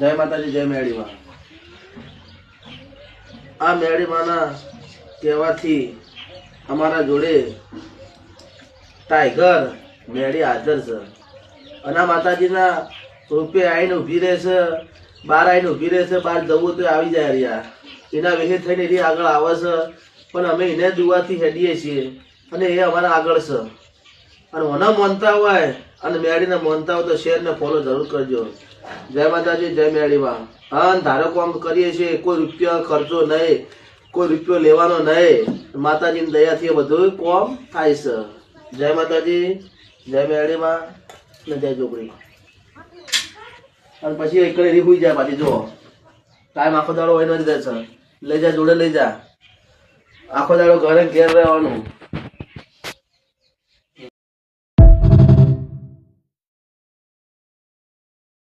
જય માતાજી, જય મેળીમાં. આ મેળીમાના કહેવાથી અમારા જોડે ટાઈગર મેળી હાજર છે અને માતાજીના રૂપે આવીને ઊભી રહે છે, બહાર આવીને ઊભી રહે છે. બહાર જવું તો આવી જાય રહ્યા, એના વિશે થઈને એની આગળ આવે છે, પણ અમે એને દુવાથી હેડીએ છીએ અને એ અમારા આગળ છે. અને ઓના માનતા હોય અને મેળીને માનતા હોય તો શેરને ફોલો જરૂર કરજો. જય માતાજી, જય મેળીમાં. હા, ધારો કામ કરીએ છીએ, કોઈ રૂપિયા ખર્ચો નહીં, કોઈ રૂપિયો લેવાનો નહીં. માતાજીની દયાથી બધું કામ થાય છે. જય માતાજી, જય મેળીમાં ને જય ચોકડી. અને પછી એક રી હોઈ જાય પાછી. જો ટાઈમ આખો દાડો હોય નથી રહેશે, લઈ જા, જોડે લઈ જા. આખો દાડો ઘરે ઘેર રહેવાનું.